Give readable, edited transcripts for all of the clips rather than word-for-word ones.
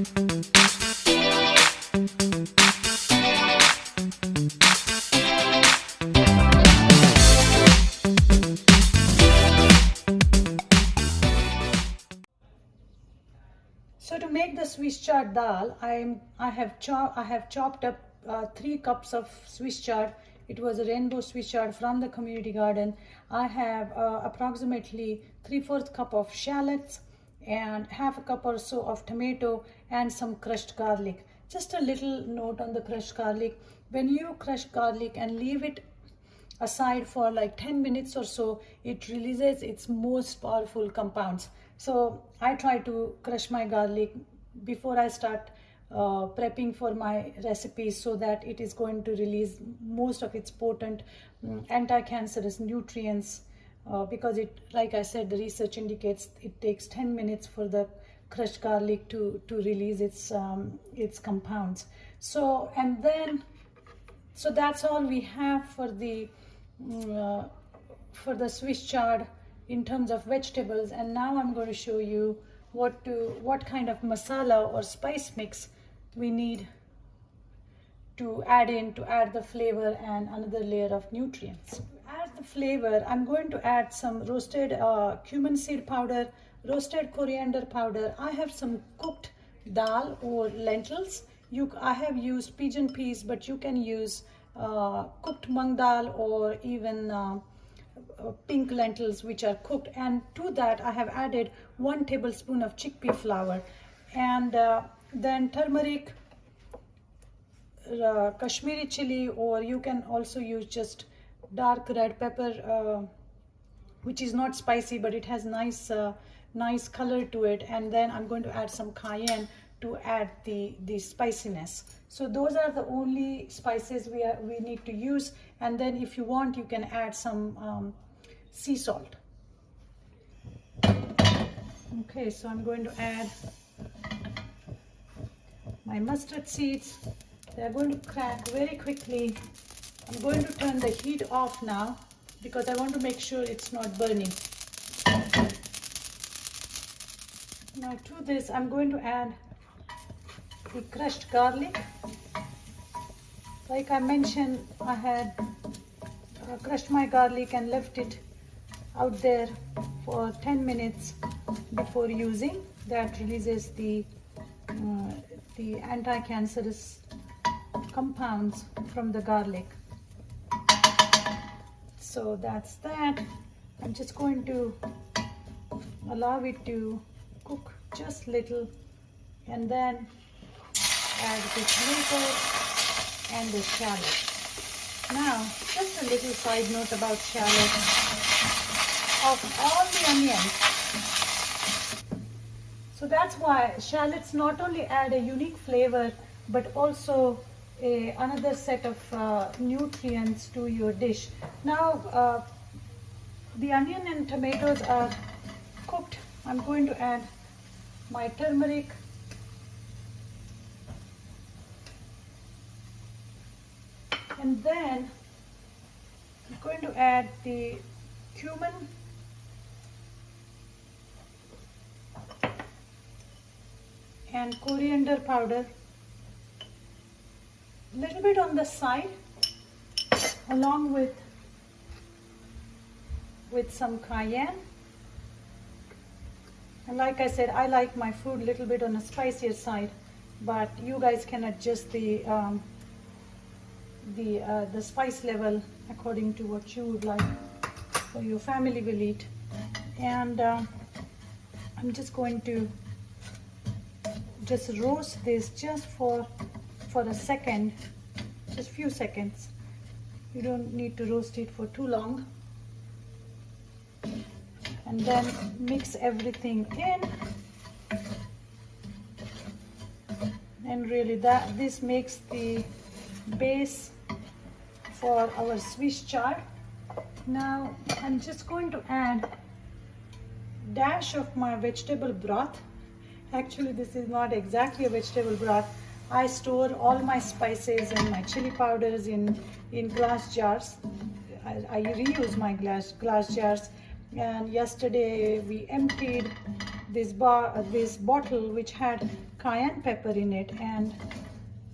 So to make the Swiss Chard Dal, I have chopped up 3 cups of Swiss chard. It was a rainbow Swiss chard from the community garden. I have approximately 3/4 cup of shallots and half a cup or so of tomato and some crushed garlic. Just a little note on the crushed garlic. When you crush garlic and leave it aside for like 10 minutes or so, it releases its most powerful compounds. So I try to crush my garlic before I start prepping for my recipes, so that it is going to release most of its potent anti-cancerous nutrients, because it, like I said, the research indicates it takes 10 minutes for the crushed garlic to release its compounds. So that's all we have for the Swiss chard in terms of vegetables. And now I'm going to show you what kind of masala or spice mix we need to add the flavor and another layer of nutrients. To add the flavor, I'm going to add some roasted cumin seed powder, roasted coriander powder. I have some cooked dal or lentils. I have used pigeon peas, but you can use cooked mung dal or even pink lentils which are cooked. And to that I have added 1 tablespoon of chickpea flour, and then turmeric, Kashmiri chili, or you can also use just dark red pepper, which is not spicy but it has nice color to it. And then I'm going to add some cayenne to add the spiciness. So those are the only spices we need to use. And then if you want, you can add some sea salt. Okay, so I'm going to add my mustard seeds. They're going to crack very quickly. I'm going to turn the heat off now because I want to make sure it's not burning. Now to this I'm going to add the crushed garlic. Like I mentioned, I had crushed my garlic and left it out there for 10 minutes before using. That releases the anti-cancerous compounds from the garlic. So that's that. I'm just going to allow it to cook just little, and then add the tomato and the shallot. Now, just a little side note about shallot. Of all the onions, so that's why shallots not only add a unique flavor but also another set of nutrients to your dish. Now the onion and tomatoes are cooked. I'm going to add my turmeric, and then I'm going to add the cumin, and coriander powder, a little bit on the side, along with some cayenne. And like I said, I like my food a little bit on a spicier side, but you guys can adjust the spice level according to what you would like or your family will eat. And I'm just going to just roast this just for a second, just few seconds. You don't need to roast it for too long. And then mix everything in, and really this makes the base for our Swiss chard. Now I'm just going to add dash of my vegetable broth. Actually, this is not exactly a vegetable broth. I store all my spices and my chili powders in glass jars. I reuse my glass jars. And yesterday we emptied this bottle which had cayenne pepper in it, and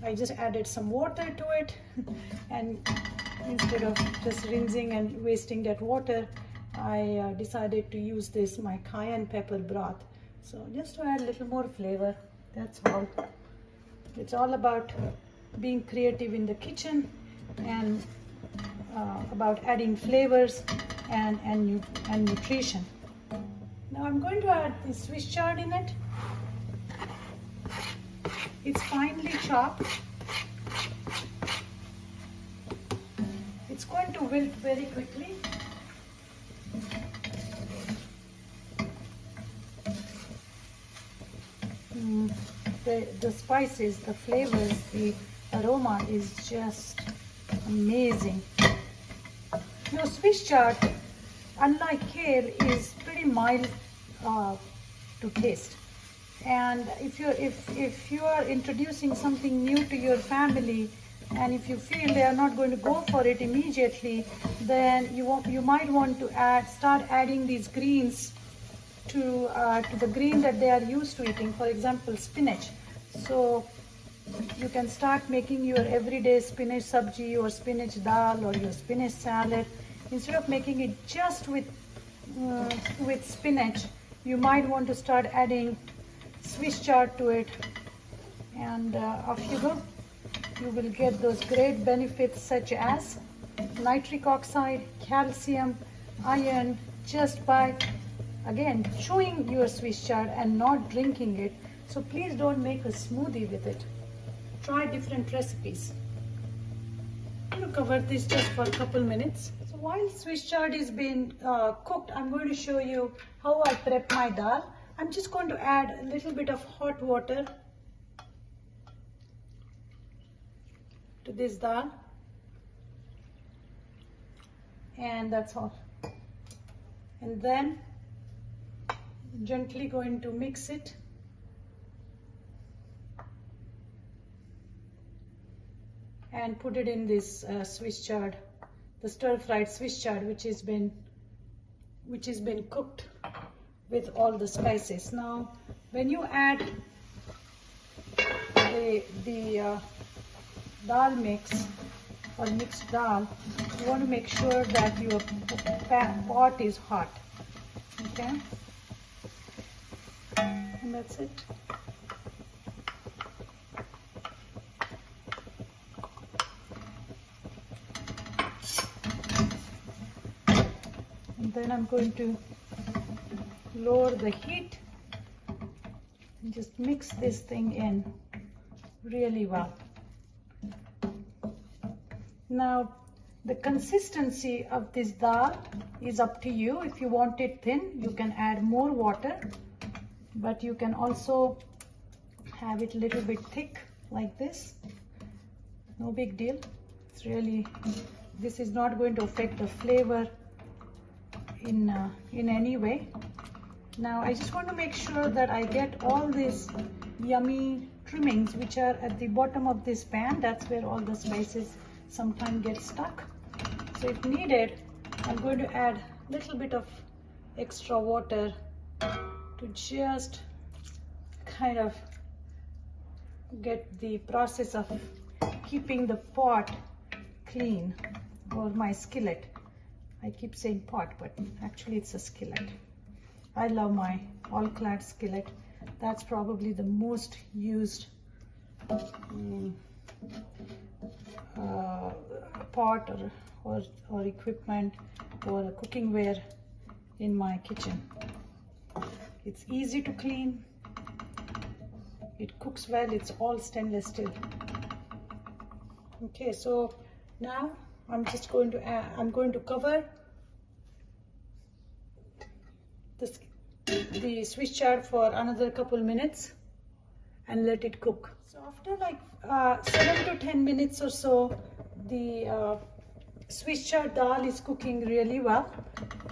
I just added some water to it and instead of just rinsing and wasting that water, I decided to use this, my cayenne pepper broth. So just to add a little more flavor, that's all. It's all about being creative in the kitchen and about adding flavors and nutrition. Now I'm going to add the Swiss chard in it. It's finely chopped. It's going to wilt very quickly. The spices, the flavors, the aroma is just amazing. Now Swiss chard, unlike kale, is pretty mild to taste. And if you are introducing something new to your family, and if you feel they are not going to go for it immediately, then you might want to start adding these greens to the green that they are used to eating. For example, spinach. So you can start making your everyday spinach sabji or spinach dal or your spinach salad. Instead of making it just with spinach, you might want to start adding Swiss chard to it, and off you go. You will get those great benefits such as nitric oxide, calcium, iron, just by again chewing your Swiss chard and not drinking it. So please don't make a smoothie with it. Try different recipes. I'm going to cover this just for a couple minutes. So while Swiss chard is being cooked, I'm going to show you how I prep my dal. I'm just going to add a little bit of hot water to this dal, and that's all. And then gently going to mix it. And put it in this Swiss chard, the stir-fried Swiss chard, which has been cooked with all the spices. Now, when you add the dal mix or mixed dal, you want to make sure that your pot is hot. Okay, and that's it. Then I'm going to lower the heat and just mix this thing in really well. Now the consistency of this dal is up to you. If you want it thin, you can add more water, but you can also have it a little bit thick like this. No big deal. It's really, this is not going to affect the flavor in any way. Now I just want to make sure that I get all these yummy trimmings which are at the bottom of this pan. That's where all the spices sometimes get stuck. So if needed, I'm going to add a little bit of extra water to just kind of get the process of keeping the pot clean, or my skillet. I keep saying pot, but actually it's a skillet. I love my all-clad skillet. That's probably the most used pot or equipment or cooking ware in my kitchen. It's easy to clean. It cooks well. It's all stainless steel. Okay, so now I'm just going to add, I'm going to cover the Swiss chard for another couple minutes and let it cook. So after like 7 to 10 minutes or so, the Swiss chard dal is cooking really well,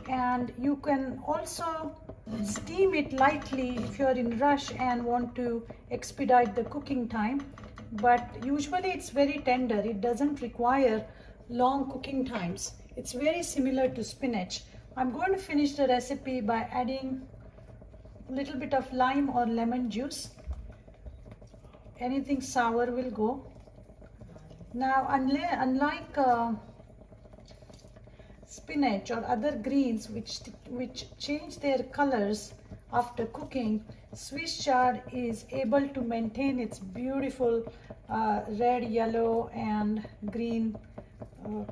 and you can also steam it lightly if you're in rush and want to expedite the cooking time. But usually it's very tender. It doesn't require long cooking times. It's very similar to spinach. I'm going to finish the recipe by adding little bit of lime or lemon juice. Anything sour will go. Now, unlike spinach or other greens which change their colors after cooking, Swiss chard is able to maintain its beautiful red, yellow and green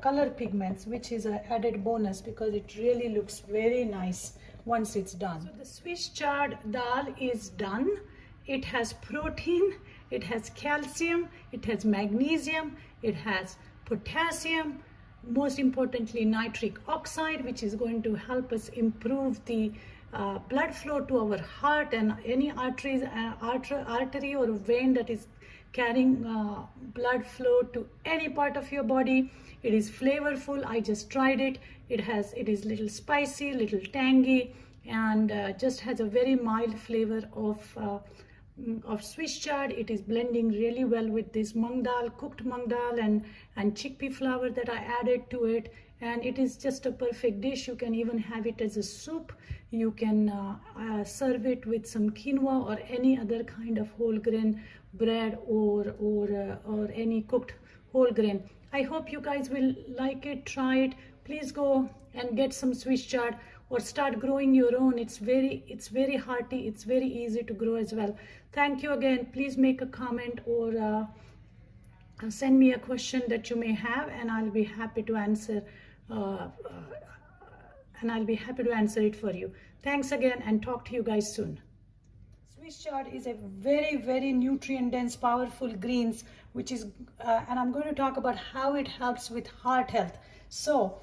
color pigments, which is an added bonus because it really looks very nice once it's done. So the Swiss chard dal is done. It has protein, it has calcium, it has magnesium, it has potassium, most importantly nitric oxide, which is going to help us improve the blood flow to our heart and any artery or vein that is carrying blood flow to any part of your body. It is flavorful. I just tried it. It is little spicy, little tangy, and just has a very mild flavor of Swiss chard. It is blending really well with this mung dal, cooked mung dal and chickpea flour that I added to it, and it is just a perfect dish. You can even have it as a soup. You can serve it with some quinoa or any other kind of whole grain bread or any cooked whole grain. I hope you guys will like it, try it. Please go and get some Swiss chard or start growing your own. It's very hearty, it's very easy to grow as well. Thank you again. Please make a comment or send me a question that you may have, and I'll be happy to answer it for you. Thanks again, and talk to you guys soon. Swiss chard is a very nutrient dense, powerful greens, which is and I'm going to talk about how it helps with heart health. So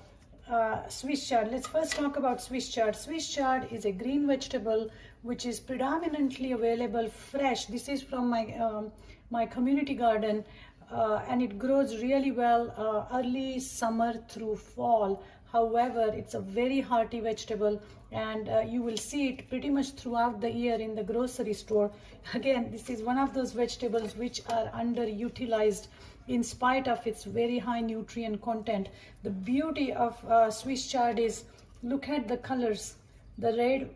Swiss chard, let's first talk about Swiss chard. Swiss chard is a green vegetable which is predominantly available fresh. This is from my community garden, and it grows really well early summer through fall. However, it's a very hearty vegetable, and you will see it pretty much throughout the year in the grocery store. Again, this is one of those vegetables which are underutilized in spite of its very high nutrient content. The beauty of Swiss chard is, look at the colors, the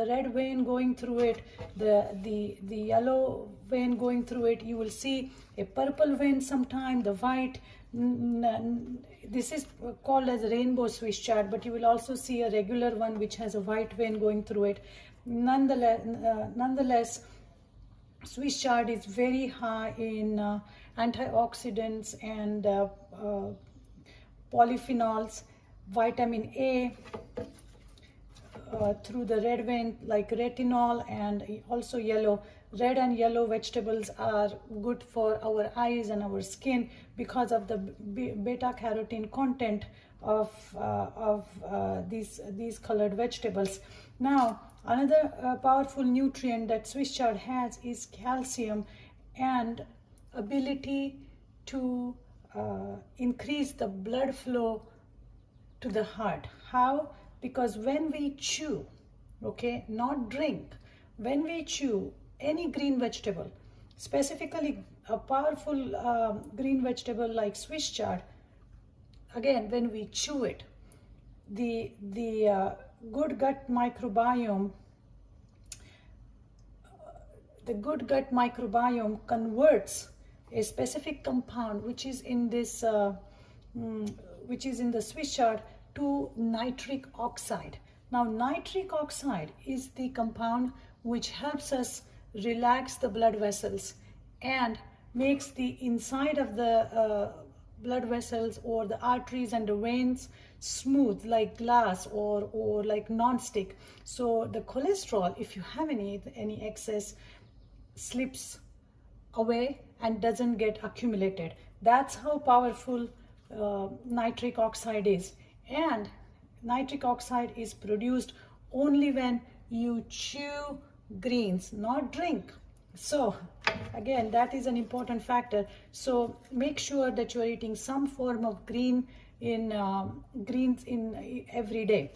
red vein going through it, the yellow vein going through it. You will see a purple vein sometime, the white. This is called as rainbow Swiss chard, but you will also see a regular one which has a white vein going through it. Nonetheless, Swiss chard is very high in antioxidants and polyphenols, vitamin A, through the red vein like retinol, and also yellow. Red and yellow vegetables are good for our eyes and our skin because of the beta carotene content of these colored vegetables. Now, another powerful nutrient that Swiss chard has is calcium and ability to increase the blood flow to the heart. How? Because when we chew, okay, not drink, when we chew any green vegetable, specifically a powerful green vegetable like Swiss chard, again, when we chew it, the good gut microbiome, converts a specific compound which is in this the Swiss chard to nitric oxide. Now, nitric oxide is the compound which helps us relax the blood vessels and makes the inside of the blood vessels or the arteries and the veins smooth like glass or like non-stick. So the cholesterol, if you have any excess, slips away and doesn't get accumulated. That's how powerful nitric oxide is. And nitric oxide is produced only when you chew greens, not drink. So again, that is an important factor. So make sure that you are eating some form of greens in every day.